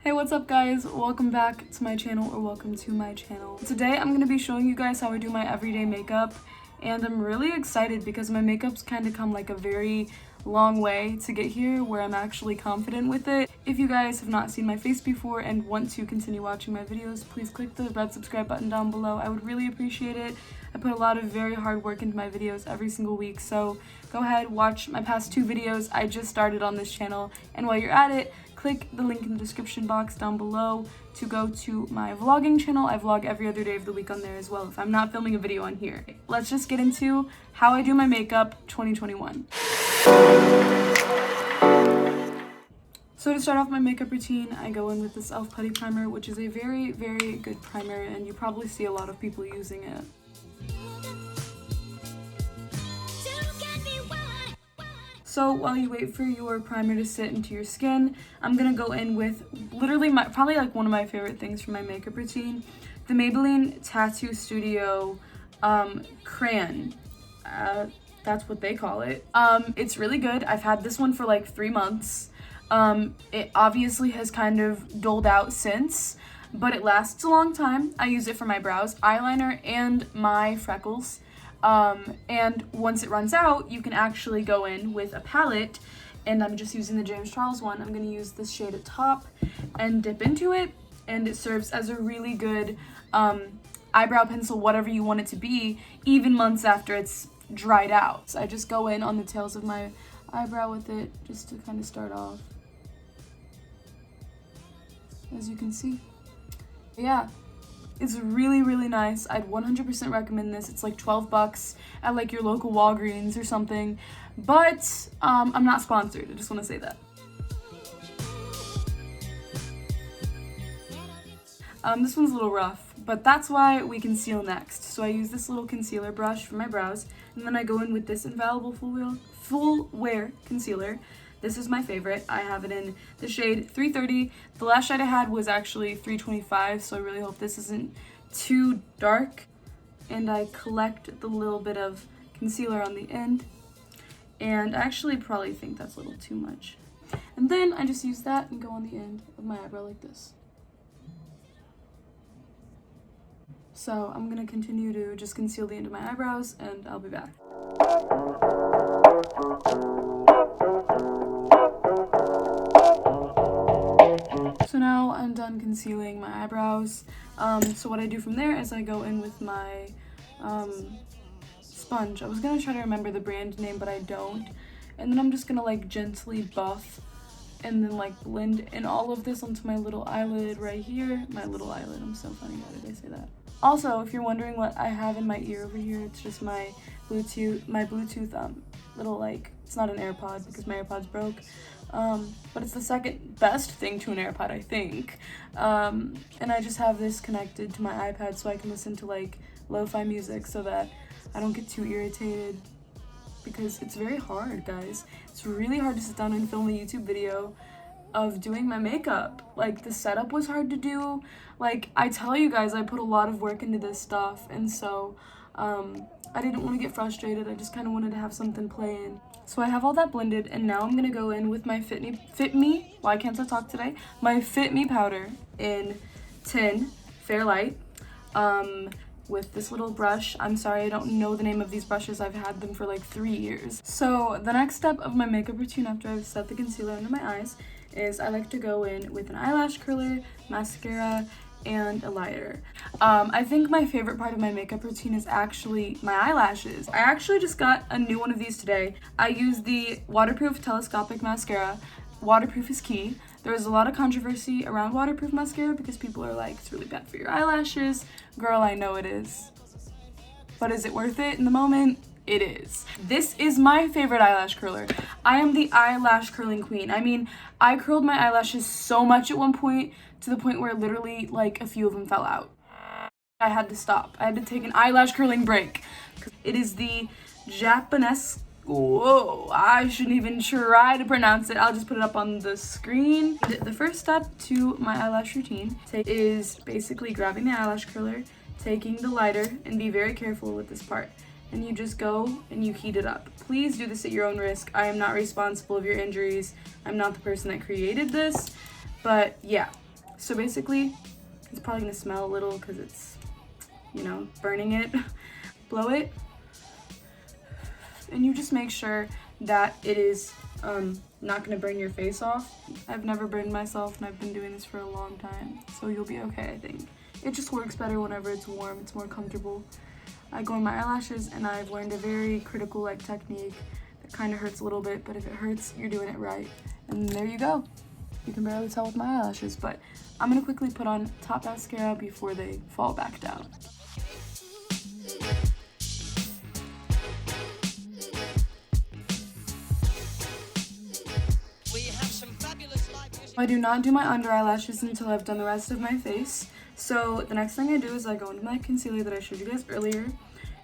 Hey, what's up guys? Welcome back to my channel, or welcome to my channel. Today I'm going to be showing you guys how I do my everyday makeup, and I'm really excited because my makeup's kind of come like a very long way to get here where I'm actually confident with it. If you guys have not seen my face before and want to continue watching my videos, please click the red subscribe button down below. I would really appreciate it. I put a lot of very hard work into my videos every single week, so go ahead, watch my past 2 videos I just started on this channel, and while you're at it, click the link in the description box down below to go to my vlogging channel. I vlog every other day of the week on there as well if I'm not filming a video on here. Let's just get into how I do my makeup 2021. So to start off my makeup routine, I go in with this e.l.f. Putty Primer, which is a very, very good primer, and you probably see a lot of people using it. So while you wait for your primer to sit into your skin, I'm gonna go in with literally probably like one of my favorite things for my makeup routine, the Maybelline Tattoo Studio Crayon. That's what they call it. It's really good. I've had this one for like 3 months. It obviously has kind of dulled out since, but it lasts a long time. I use it for my brows, eyeliner, and my freckles. And once it runs out, you can actually go in with a palette, and I'm just using the James Charles one. I'm going to use this shade at top and dip into it, and it serves as a really good eyebrow pencil, whatever you want it to be, even months after it's dried out. So I just go in on the tails of my eyebrow with it just to kind of start off, as you can see. Yeah. It's really, really nice. I'd 100% recommend this. It's like 12 bucks at like your local Walgreens or something. But I'm not sponsored. I just want to say that. This one's a little rough, but that's why we conceal next. So I use this little concealer brush for my brows, and then I go in with this Infallible Full Wear Concealer. This is my favorite. I have it in the shade 330. The last shade I had was actually 325, so I really hope this isn't too dark. And I collect the little bit of concealer on the end. And I actually probably think that's a little too much. And then I just use that and go on the end of my eyebrow like this. So I'm gonna continue to just conceal the end of my eyebrows, and I'll be back. So now I'm done concealing my eyebrows. So what I do from there is I go in with my sponge. I was gonna try to remember the brand name, but I don't. And then I'm just gonna like gently buff and then like blend in all of this onto my little eyelid right here. My little eyelid, I'm so funny, how did I say that? Also, if you're wondering what I have in my ear over here, it's just my Bluetooth little, like, it's not an AirPod because my AirPods broke. But it's the second best thing to an AirPod, I think. And I just have this connected to my iPad so I can listen to like lo-fi music so that I don't get too irritated, because it's very hard, guys. It's really hard to sit down and film a YouTube video of doing my makeup. Like, the setup was hard to do. Like, I tell you guys, I put a lot of work into this stuff, and so I didn't want to get frustrated. I just kind of wanted to have something playing. So I have all that blended, and now I'm gonna go in with my Fit Me, why can't I talk today? My Fit Me powder in 10 Fairlight, with this little brush. I'm sorry, I don't know the name of these brushes. I've had them for like 3 years. So the next step of my makeup routine after I've set the concealer under my eyes is I like to go in with an eyelash curler, mascara, and a lighter. I think my favorite part of my makeup routine is actually my eyelashes. I actually just got a new one of these today. I use the waterproof telescopic mascara. Waterproof is key. There is a lot of controversy around waterproof mascara because people are like, it's really bad for your eyelashes. Girl, I know it is. But is it worth it in the moment? It is. This is my favorite eyelash curler. I am the eyelash curling queen. I mean, I curled my eyelashes so much at one point, to the point where literally like a few of them fell out. I had to stop. I had to take an eyelash curling break. It is the Japanese. Whoa, I shouldn't even try to pronounce it. I'll just put it up on the screen. The first step to my eyelash routine is basically grabbing the eyelash curler, taking the lighter, and be very careful with this part. And you just go and you heat it up. Please do this at your own risk. I am not responsible of your injuries. I'm not the person that created this, but yeah. So basically, it's probably gonna smell a little because it's, you know, burning it. Blow it, and you just make sure that it is not gonna burn your face off. I've never burned myself, and I've been doing this for a long time, so you'll be okay, I think. It just works better whenever it's warm. It's more comfortable. I go on my eyelashes, and I've learned a very critical like technique that kind of hurts a little bit, but if it hurts, you're doing it right. And there you go. You can barely tell with my eyelashes, but I'm gonna quickly put on top mascara before they fall back down. I do not do my under eyelashes until I've done the rest of my face. So the next thing I do is I go into my concealer that I showed you guys earlier.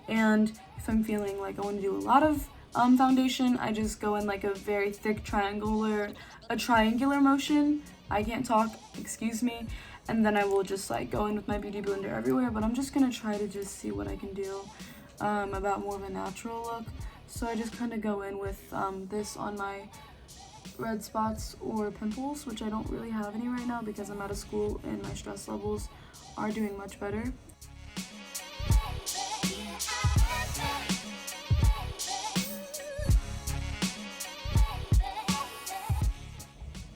And if I'm feeling like I want to do a lot of foundation, I just go in like a very thick triangular motion. I can't talk, excuse me. And then I will just like go in with my beauty blender everywhere. But I'm just going to try to just see what I can do about more of a natural look. So I just kind of go in with this on my red spots or pimples, which I don't really have any right now because I'm out of school and my stress levels are doing much better.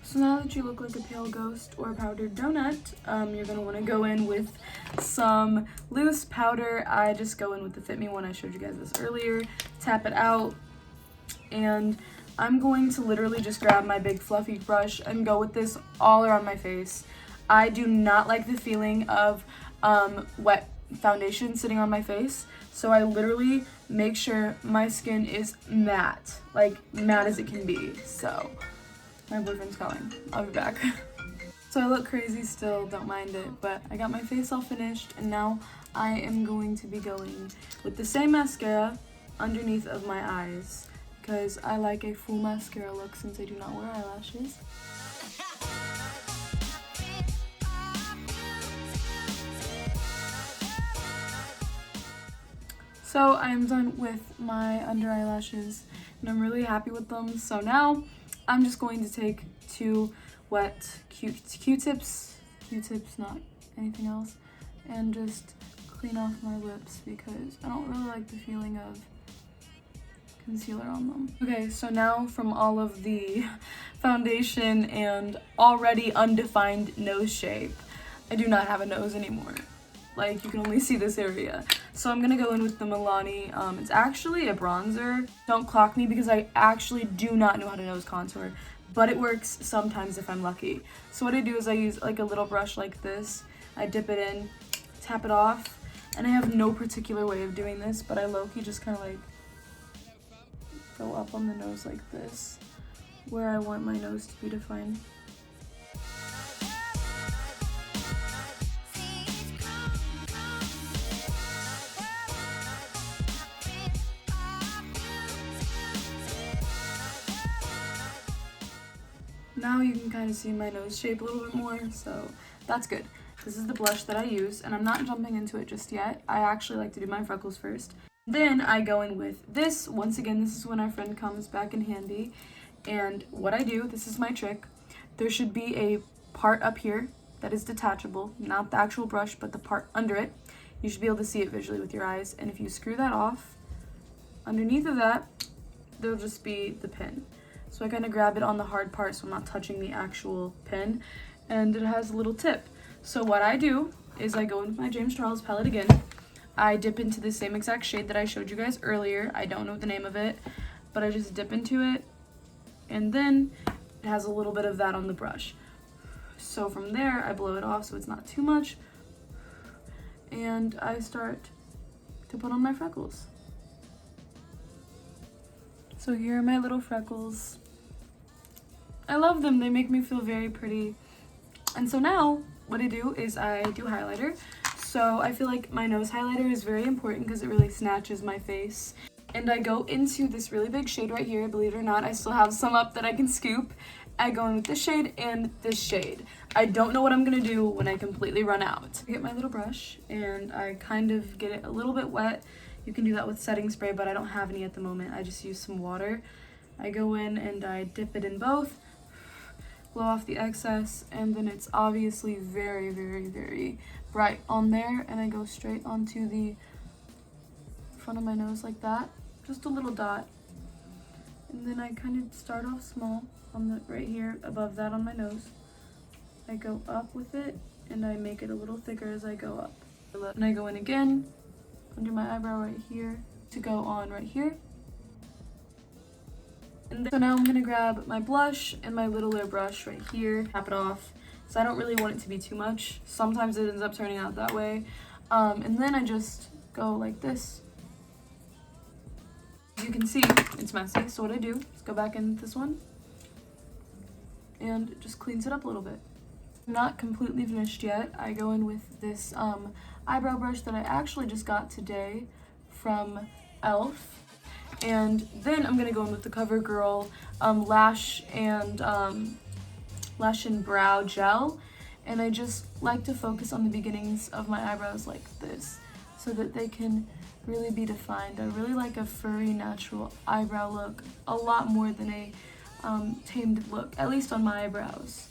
So now that you look like a pale ghost or a powdered donut, you're going to want to go in with some loose powder. I just go in with the Fit Me one. I showed you guys this earlier. Tap it out, and I'm going to literally just grab my big fluffy brush and go with this all around my face. I do not like the feeling of wet foundation sitting on my face, so I literally make sure my skin is matte, like matte as it can be. So my boyfriend's calling. I'll be back. So I look crazy still, don't mind it, but I got my face all finished, and now I am going to be going with the same mascara underneath of my eyes, because I like a full mascara look since I do not wear eyelashes. So I am done with my under eyelashes, and I'm really happy with them. So now I'm just going to take two wet Q-tips, not anything else, and just clean off my lips because I don't really like the feeling of concealer on them. Okay, so now from all of the foundation and already undefined nose shape, I do not have a nose anymore. Like, you can only see this area. So I'm gonna go in with the Milani. It's actually a bronzer. Don't clock me because I actually do not know how to nose contour, but it works sometimes if I'm lucky. So what I do is I use like a little brush like this. I dip it in, tap it off, and I have no particular way of doing this, but I low-key just kind of like go up on the nose like this, where I want my nose to be defined. Now you can kind of see my nose shape a little bit more, so that's good. This is the blush that I use, and I'm not jumping into it just yet. I actually like to do my freckles first. Then I go in with this. Once again, this is when our friend comes back in handy. And what I do, this is my trick. There should be a part up here that is detachable, not the actual brush, but the part under it. You should be able to see it visually with your eyes. And if you screw that off, underneath of that, there'll just be the pin. So I kind of grab it on the hard part so I'm not touching the actual pin. And it has a little tip. So what I do is I go in with my James Charles palette again. I dip into the same exact shade that I showed you guys earlier. I don't know the name of it, but I just dip into it, and then it has a little bit of that on the brush. So from there, I blow it off so it's not too much, and I start to put on my freckles. So here are my little freckles. I love them. They make me feel very pretty. And so now what I do is I do highlighter. So I feel like my nose highlighter is very important because it really snatches my face. And I go into this really big shade right here. Believe it or not, I still have some up that I can scoop. I go in with this shade and this shade. I don't know what I'm gonna do when I completely run out. I get my little brush and I kind of get it a little bit wet. You can do that with setting spray, but I don't have any at the moment. I just use some water. I go in and I dip it in both. blow off the excess, and then it's obviously very, very, very bright on there, and I go straight onto the front of my nose like that, just a little dot. And then I kind of start off small on the right here above that on my nose. I go up with it and I make it a little thicker as I go up. And I go in again under my eyebrow right here to go on right here. And then, so now I'm gonna grab my blush and my littler brush right here, tap it off. So I don't really want it to be too much. Sometimes it ends up turning out that way. And then I just go like this. As you can see, it's messy, so what I do is go back in this one and it just cleans it up a little bit. I'm not completely finished yet. I go in with this eyebrow brush that I actually just got today from e.l.f. And then I'm gonna go in with the CoverGirl lash and brow gel. And I just like to focus on the beginnings of my eyebrows like this so that they can really be defined. I really like a furry, natural eyebrow look a lot more than a tamed look, at least on my eyebrows.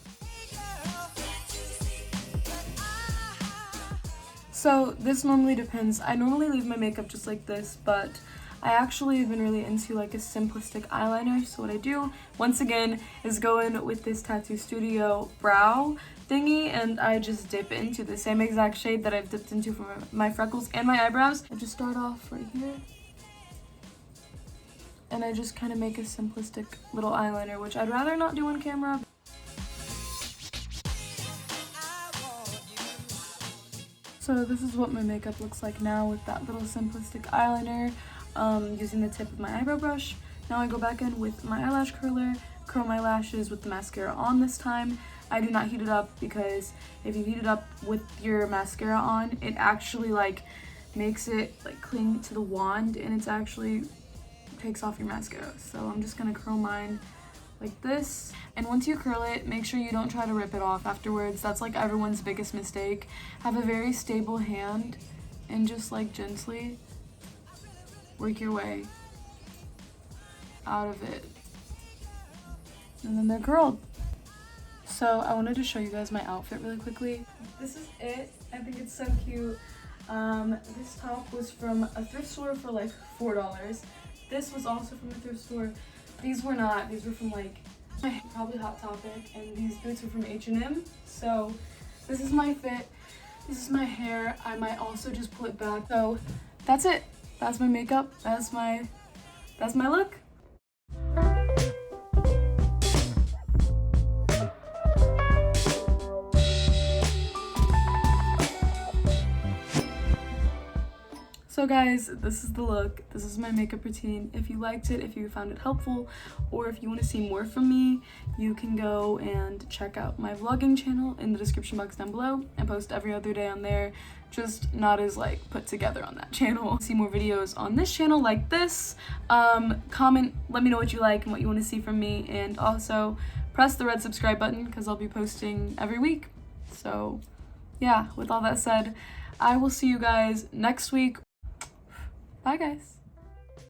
So this normally depends. I normally leave my makeup just like this, but I actually have been really into like a simplistic eyeliner. So what I do, once again, is go in with this Tattoo Studio brow thingy, and I just dip into the same exact shade that I've dipped into for my freckles and my eyebrows. I just start off right here, and I just kind of make a simplistic little eyeliner, which I'd rather not do on camera. So this is what my makeup looks like now with that little simplistic eyeliner, using the tip of my eyebrow brush. Now I go back in with my eyelash curler, curl my lashes with the mascara on this time. I do not heat it up because if you heat it up with your mascara on, it actually like makes it like cling to the wand, and it's actually takes off your mascara. So I'm just gonna curl mine like this. And once you curl it, make sure you don't try to rip it off afterwards. That's like everyone's biggest mistake. Have a very stable hand and just like gently work your way out of it. And then they're curled. So I wanted to show you guys my outfit really quickly. This is it. I think it's so cute. This top was from a thrift store for like $4. This was also from a thrift store. These were not. These were from like probably Hot Topic, and these boots were from H&M. So this is my fit. This is my hair. I might also just pull it back. So that's it. That's my makeup. That's my look. So guys, this is the look. This is my makeup routine. If you liked it, if you found it helpful, or if you want to see more from me, you can go and check out my vlogging channel in the description box down below. I post every other day on there, just not as like put together on that channel. See more videos on this channel like this. Comment, let me know what you like and what you want to see from me, and also press the red subscribe button because I'll be posting every week. So yeah, with all that said, I will see you guys next week. Bye guys.